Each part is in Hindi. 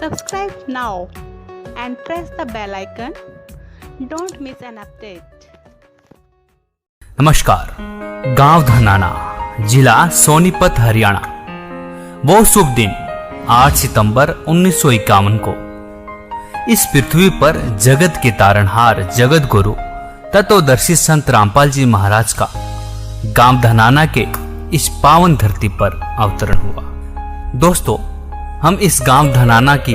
Subscribe now and press the bell icon. Don't miss an update. नमस्कार। गांव धनाना, जिला सोनीपत, हरियाणा। वो शुभ दिन 8 सितंबर 1951 को इस पृथ्वी पर जगत के तारणहार, जगत गुरु, तत्वदर्शी संत रामपाल जी महाराज का गांव धनाना के इस पावन धरती पर अवतरण हुआ। दोस्तों, हम इस गांव धनाना की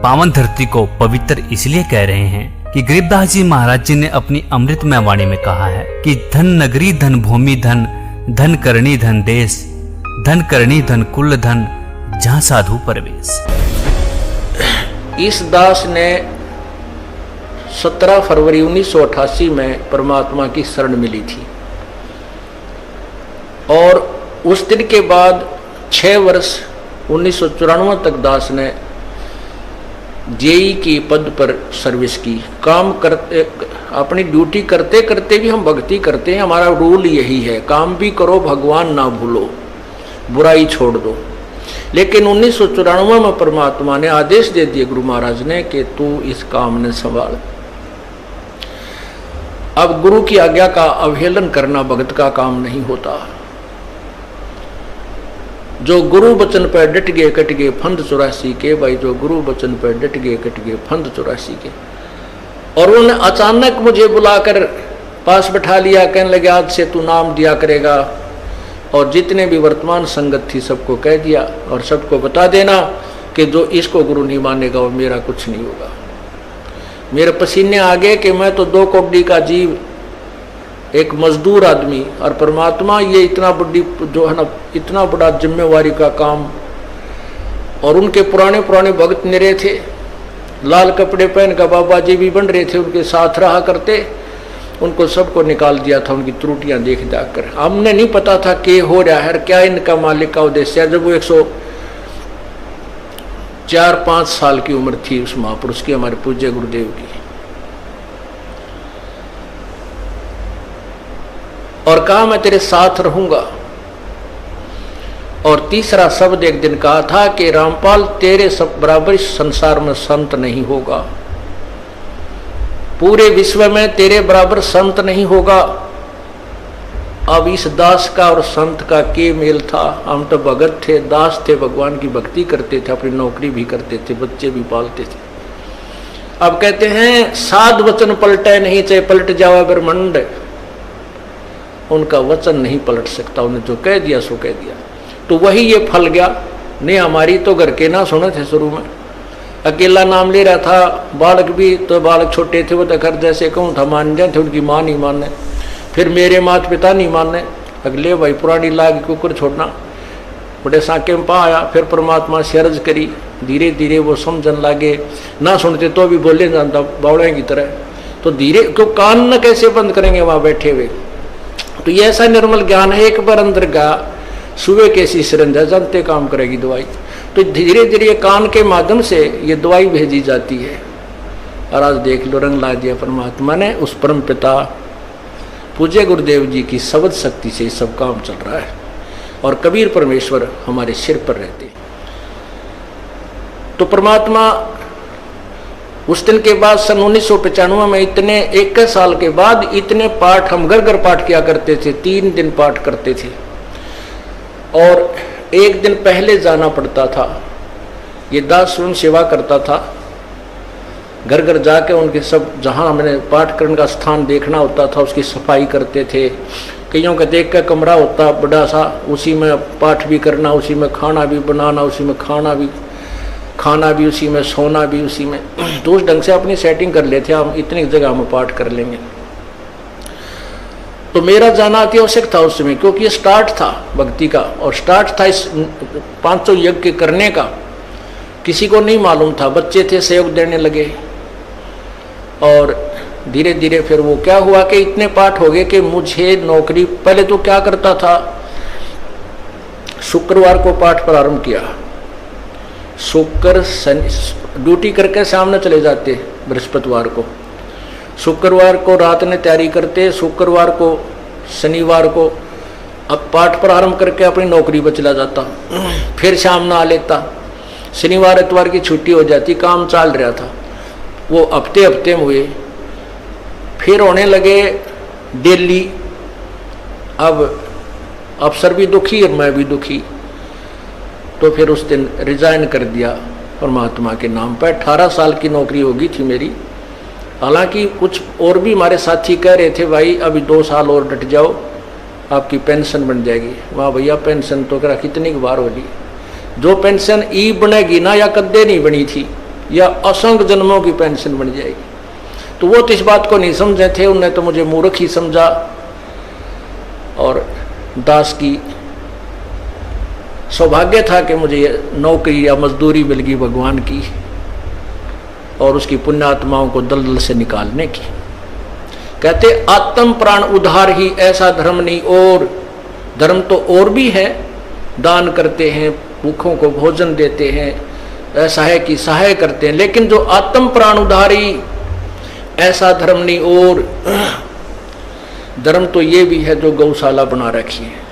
पावन धरती को पवित्र इसलिए कह रहे हैं कि गरीबदास जी महाराज जी ने अपनी अमृतमय वाणी में कहा है कि धन नगरी, धन भूमि, धन धन करणी, धन देश, धन करणी, धन कुल, धन जहां साधु परवेश। इस दास ने 17 फरवरी 1988 में परमात्मा की शरण मिली थी और उस दिन के बाद 6 वर्ष 1994 तक दास ने जेई की पद पर सर्विस की। काम करते, अपनी ड्यूटी करते करते भी हम भक्ति करते हैं। हमारा रूल यही है, काम भी करो, भगवान ना भूलो, बुराई छोड़ दो। लेकिन 1994 में परमात्मा ने आदेश दे दिए गुरु महाराज ने कि तू इस काम ने संभाल। अब गुरु की आज्ञा का अवहेलन करना भगत का काम नहीं होता। जो गुरु वचन पर डट गए कट गए फंद 84 के। भाई, जो गुरु वचन पर डट गए कट गए फंद 84 के। और उन्होंने अचानक मुझे बुलाकर पास बैठा लिया, कहने लगे आज से तू नाम दिया करेगा और जितने भी वर्तमान संगत थी सबको कह दिया और सबको बता देना कि जो इसको गुरु नहीं मानेगा वो मेरा कुछ नहीं होगा। मेरे पसीने आ गए कि मैं तो 2 कौड़ी का जीव, एक मजदूर आदमी, और परमात्मा ये इतना बड़ी जो है ना, इतना बड़ा जिम्मेवारी का काम। और उनके पुराने पुराने भक्त निरे थे, लाल कपड़े पहन कर बाबा जी भी बन रहे थे, उनके साथ रहा करते। उनको सबको निकाल दिया था, उनकी त्रुटियां देख जाकर। हमने नहीं पता था कि हो रहा है, क्या इनका मालिक का उद्देश्य है। जब वो 104-5 साल की उम्र थी उस महापुरुष की, हमारे पूज्य गुरुदेव की, और कहा मैं तेरे साथ रहूंगा। और तीसरा शब्द एक दिन कहा था कि रामपाल तेरे सब बराबर इस संसार में संत नहीं होगा, पूरे विश्व में तेरे बराबर संत नहीं होगा। अब इस दास का और संत का के मेल था। हम तो भगत थे, दास थे, भगवान की भक्ति करते थे, अपनी नौकरी भी करते थे, बच्चे भी पालते थे। अब कहते हैं साध वचन पलटे नहीं, चाहे पलट जावा ब्रह्मांड, उनका वचन नहीं पलट सकता। उन्हें जो कह दिया सो कह दिया। तो वही ये फल गया। नहीं, हमारी तो घर के ना सुने थे। शुरू में अकेला नाम ले रहा था, बालक भी तो बालक छोटे थे, वो तो घर जैसे कहूँ था मान जाते, उनकी माँ नहीं माने, फिर मेरे माता पिता नहीं माने। अगले भाई पुरानी लाग कुकर छोड़ना, बड़े साके में पा आया। फिर परमात्मा से अर्ज करी, धीरे धीरे वो समझन लागे। ना सुनते तो भी बोले जानता बावड़े की तरह। तो धीरे क्यों कान न कैसे बंद करेंगे वहाँ बैठे हुए। तो ये ऐसा निर्मल ज्ञान है, एक बार अंदर गया, सुबह कैसी सिरंजा जानते काम करेगी दवाई। तो धीरे धीरे कान के माध्यम से ये दवाई भेजी जाती है। और आज देख लो, रंग ला दिया परमात्मा ने। उस परम पिता पूज्य गुरुदेव जी की शब्द शक्ति से सब काम चल रहा है और कबीर परमेश्वर हमारे सिर पर रहते। तो परमात्मा उस दिन के बाद सन 1995 में इतने 21 साल के बाद इतने पाठ हम घर घर पाठ किया करते थे। 3 दिन पाठ करते थे और एक दिन पहले जाना पड़ता था। ये दास स्वयं सेवा करता था, घर घर जाके उनके सब जहाँ हमने पाठ करने का स्थान देखना होता था उसकी सफाई करते थे। कईयों का देख कर कमरा होता बड़ा सा, उसी में पाठ भी करना, उसी में खाना भी बनाना, उसी में खाना भी उसी में, सोना भी उसी में। तो उस ढंग से अपनी सेटिंग कर लेते, हम इतनी जगह में पाठ कर लेंगे। तो मेरा जाना अति आवश्यक था उस समय, क्योंकि ये स्टार्ट था भक्ति का और स्टार्ट था इस 500 यज्ञ करने का। किसी को नहीं मालूम था, बच्चे थे सहयोग देने लगे। और धीरे धीरे फिर वो क्या हुआ कि इतने पाठ हो गए कि मुझे नौकरी, पहले तो क्या करता था, शुक्रवार को पाठ प्रारंभ किया, शुक्र शनि ड्यूटी करके सामने चले जाते, बृहस्पतिवार को, शुक्रवार को रात में तैयारी करते, शुक्रवार को शनिवार को अब पाठ प्रारंभ करके अपनी नौकरी पर चला जाता, फिर शाम ना आ लेता। शनिवार इतवार की छुट्टी हो जाती, काम चल रहा था, वो हफ्ते हफ्ते में हुए, फिर होने लगे डेली। अब अफसर भी दुखी और मैं भी दुखी, तो फिर उस दिन रिजाइन कर दिया परमात्मा के नाम पर। 18 साल की नौकरी होगी थी मेरी। हालांकि कुछ और भी हमारे साथी कह रहे थे भाई अभी 2 साल और डट जाओ, आपकी पेंशन बन जाएगी। वाह भैया, पेंशन तो करा कितनी बार होगी। जो पेंशन ई बनेगी ना, या कद्दे नहीं बनी थी, या असंख्य जन्मों की पेंशन बन जाएगी। तो वो तो इस बात को नहीं समझे थे, उन्हें तो मुझे मूर्ख ही समझा। और दास की सौभाग्य था कि मुझे नौकरी या मजदूरी मिल गई भगवान की और उसकी पुण्यात्माओं को दलदल से निकालने की। कहते आत्म प्राण उद्धार ही ऐसा धर्म नहीं और। धर्म तो और भी है, दान करते हैं, भूखों को भोजन देते हैं, असहाय की सहाय करते हैं, लेकिन जो आत्म प्राण उद्धारी ऐसा धर्म नहीं और। धर्म तो ये भी है जो गौशाला बना रखी है।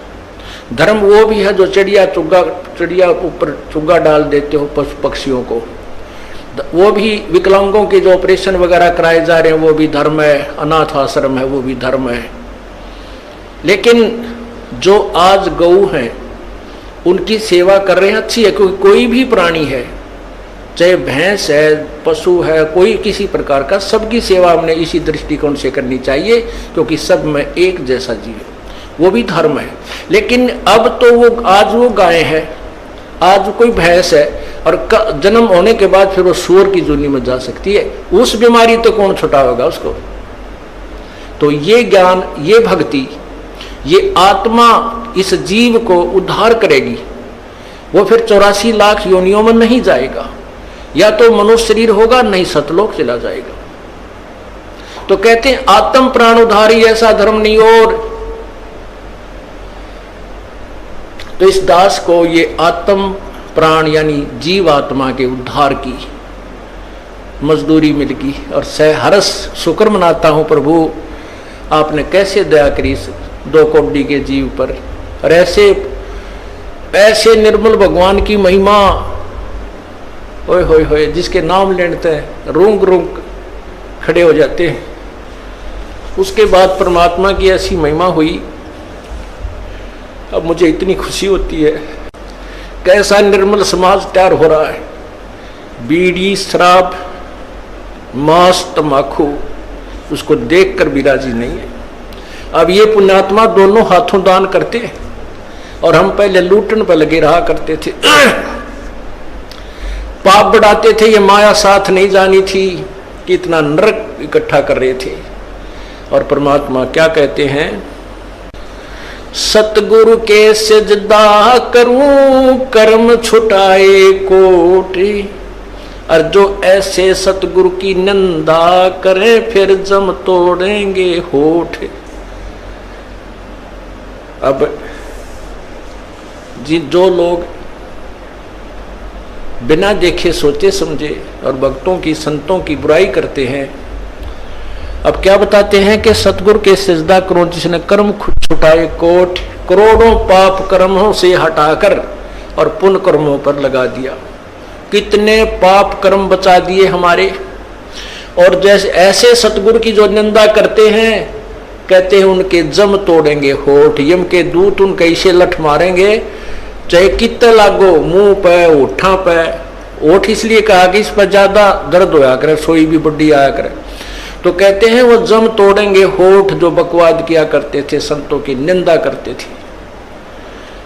धर्म वो भी है जो चिड़िया ऊपर चुग्गा डाल देते हो पशु पक्षियों को। वो भी विकलांगों के जो ऑपरेशन वगैरह कराए जा रहे हैं वो भी धर्म है। अनाथ आश्रम है वो भी धर्म है। लेकिन जो आज गऊ हैं उनकी सेवा कर रहे हैं, अच्छी है, क्योंकि कोई भी प्राणी है, चाहे भैंस है, पशु है, कोई किसी प्रकार का, सबकी सेवा हमने इसी दृष्टिकोण से करनी चाहिए, क्योंकि सब में एक जैसा जीव है, वो भी धर्म है। लेकिन अब तो वो आज वो गाय है, आज कोई भैंस है, और जन्म होने के बाद फिर वो सूअर की जोनी में जा सकती है। उस बीमारी तो कौन छुटाएगा उसको। तो ये ज्ञान, ये भक्ति, ये आत्मा इस जीव को उद्धार करेगी। वो फिर 84 लाख योनियों में नहीं जाएगा, या तो मनुष्य शरीर होगा, नहीं सतलोक चला जाएगा। तो कहते हैं आत्म प्राण उद्धारी ऐसा धर्म नहीं और। तो इस दास को ये आत्म प्राण यानी जीव आत्मा के उद्धार की मजदूरी मिल गई, और सहर्ष शुक्र मनाता हूं प्रभु, आपने कैसे दया करी 2 कौड़ी के जीव पर। और ऐसे निर्मल भगवान की महिमा, ओए होए होए, जिसके नाम लेते हैं रूंग रूंग खड़े हो जाते हैं। उसके बाद परमात्मा की ऐसी महिमा हुई, अब मुझे इतनी खुशी होती है। कैसा निर्मल समाज तैयार हो रहा है। बीड़ी, शराब, मांस, तंबाकू, उसको देखकर भी राजी नहीं है। अब ये पुण्यात्मा दोनों हाथों दान करते हैं, और हम पहले लूटन पर लगे रहा करते थे, पाप बढ़ाते थे। ये माया साथ नहीं जानी थी कि इतना नरक इकट्ठा कर रहे थे। और परमात्मा क्या कहते हैं, सतगुरु के सजदा करूं कर्म छुटाए कोटि, और जो ऐसे सतगुरु की निंदा करें फिर जम तोड़ेंगे होठ। अब जो लोग बिना देखे सोचे समझे और भक्तों की संतों की बुराई करते हैं, अब क्या बताते हैं कि सतगुरु के सजदा करो जिसने कर्म छुटाए कोट, करोड़ों पाप कर्मों से हटाकर और पुण्य कर्मों पर लगा दिया। कितने पाप कर्म बचा दिए हमारे। और जैसे ऐसे सतगुरु की जो निंदा करते हैं, कहते हैं उनके जम तोड़ेंगे होठ, यम के दूत उनके इसे लठ मारेंगे, चाहे कितने लागो, मुंह पे, होठा पे। होठ इसलिए कहा कि इस पर ज्यादा दर्द होया करे, सोई भी बड्डी आया करे। तो कहते हैं वो जम तोड़ेंगे होठ जो बकवाद किया करते थे, संतों की निंदा करते थे।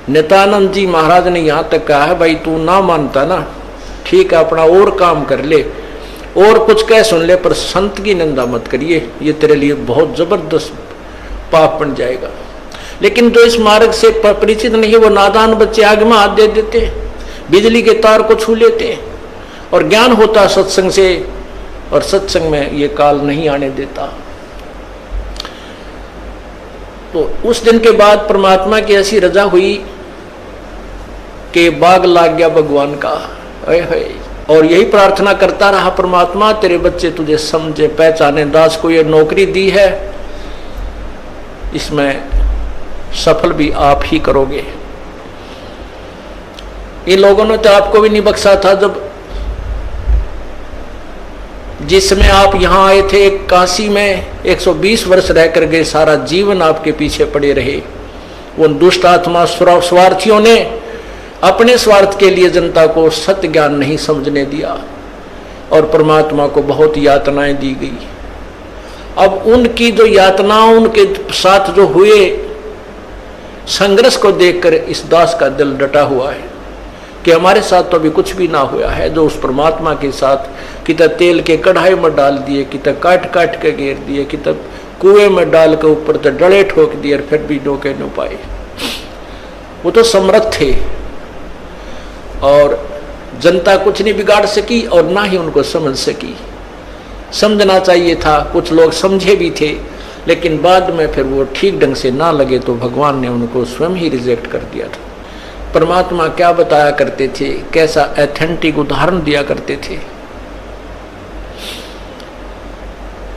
नित्यानंद जी महाराज ने यहां तक कहा है, भाई तू ना मानता ना, ठीक है, अपना और काम कर ले और कुछ कह सुन ले, पर संत की निंदा मत करिए, ये तेरे लिए बहुत जबरदस्त पाप बन जाएगा। लेकिन जो इस मार्ग से परिचित नहीं, वो नादान बच्चे आग में हाथ दे देते, बिजली के तार को छू लेते, और ज्ञान होता सत्संग से, और सत्संग में ये काल नहीं आने देता। तो उस दिन के बाद परमात्मा की ऐसी रजा हुई कि बाग लाग गया भगवान का। और यही प्रार्थना करता रहा, परमात्मा तेरे बच्चे तुझे समझे पहचाने, दास को ये नौकरी दी है, इसमें सफल भी आप ही करोगे। इन लोगों ने तो आपको भी नहीं बख्शा था जब जिसमें आप यहां आए थे काशी में 120 वर्ष रहकर गए, सारा जीवन आपके पीछे पड़े रहे। उन दुष्ट आत्मा स्वार्थियों ने अपने स्वार्थ के लिए जनता को सत्य ज्ञान नहीं समझने दिया और परमात्मा को बहुत यातनाएं दी गई। अब उनकी जो यातनाओं उनके साथ जो हुए संघर्ष को देखकर इस दास का दिल डटा हुआ है कि हमारे साथ तो अभी कुछ भी ना हुआ है। जो उस परमात्मा के साथ कितना तेल के कढ़ाई में डाल दिए, कितना काट काट के घेर दिए, कितना कुएं में डाल के ऊपर तो डले ठोक दिए और फिर भी डोके न पाए। वो तो समर्थ थे और जनता कुछ नहीं बिगाड़ सकी और ना ही उनको समझ सकी। समझना चाहिए था, कुछ लोग समझे भी थे, लेकिन बाद में फिर वो ठीक ढंग से ना लगे तो भगवान ने उनको स्वयं ही रिजेक्ट कर दिया था। परमात्मा क्या बताया करते थे, कैसा एथेंटिक उदाहरण दिया करते थे।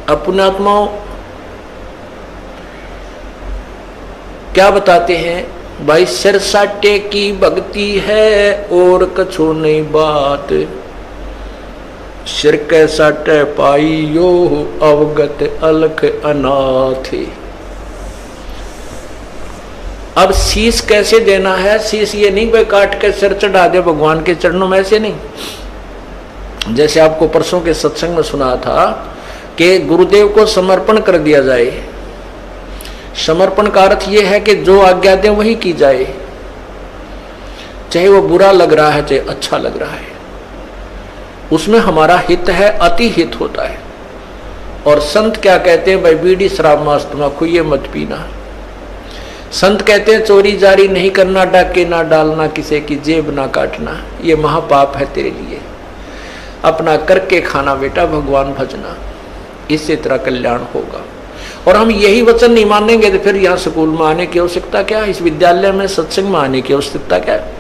अपने आत्माओं क्या बताते हैं, भाई सिर साटे की भक्ति है और कछु नहीं बात, सिर के साटे पाई यो अवगत अलख अनाथ। अब शीश कैसे देना है, शीश ये नहीं भाई काट के सिर चढ़ा दे भगवान के चरणों में, ऐसे नहीं। जैसे आपको परसों के सत्संग में सुना था कि गुरुदेव को समर्पण कर दिया जाए। समर्पण का अर्थ यह है कि जो आज्ञा दे वही की जाए, चाहे वो बुरा लग रहा है चाहे अच्छा लग रहा है, उसमें हमारा हित है, अति हित होता है। और संत क्या कहते हैं, भाई बीड़ी शराब मांस तम्बाकू ये मत पीना। संत कहते हैं चोरी जारी नहीं करना, डाके ना डालना, किसी की जेब ना काटना, ये महापाप है तेरे लिए। अपना करके खाना बेटा, भगवान भजना, इससे तेरा कल्याण होगा। और हम यही वचन नहीं मानेंगे तो फिर यहाँ स्कूल में आने की आवश्यकता क्या है, इस विद्यालय में सत्संग में आने की आवश्यकता क्या है।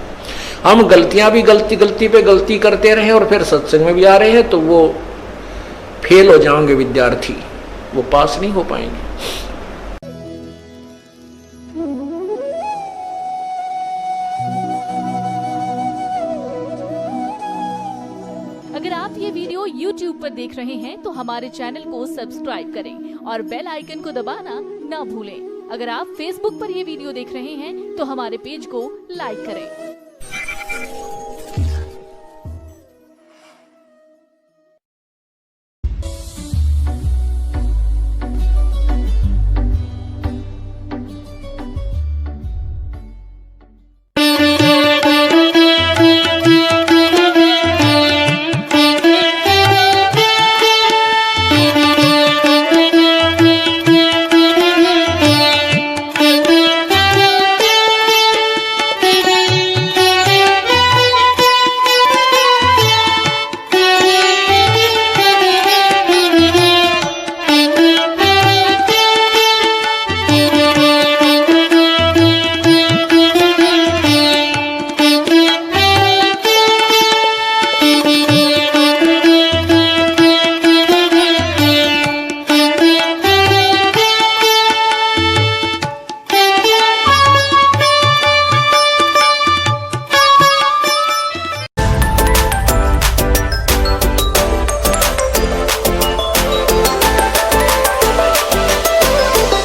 हम गलतियां भी गलती पे गलती करते रहे और फिर सत्संग में भी आ रहे हैं तो वो फेल हो जाएंगे विद्यार्थी, वो पास नहीं हो पाएंगे। अगर आप ये वीडियो YouTube पर देख रहे हैं तो हमारे चैनल को सब्सक्राइब करें और बेल आइकन को दबाना ना भूलें। अगर आप Facebook पर ये वीडियो देख रहे हैं तो हमारे पेज को लाइक करें।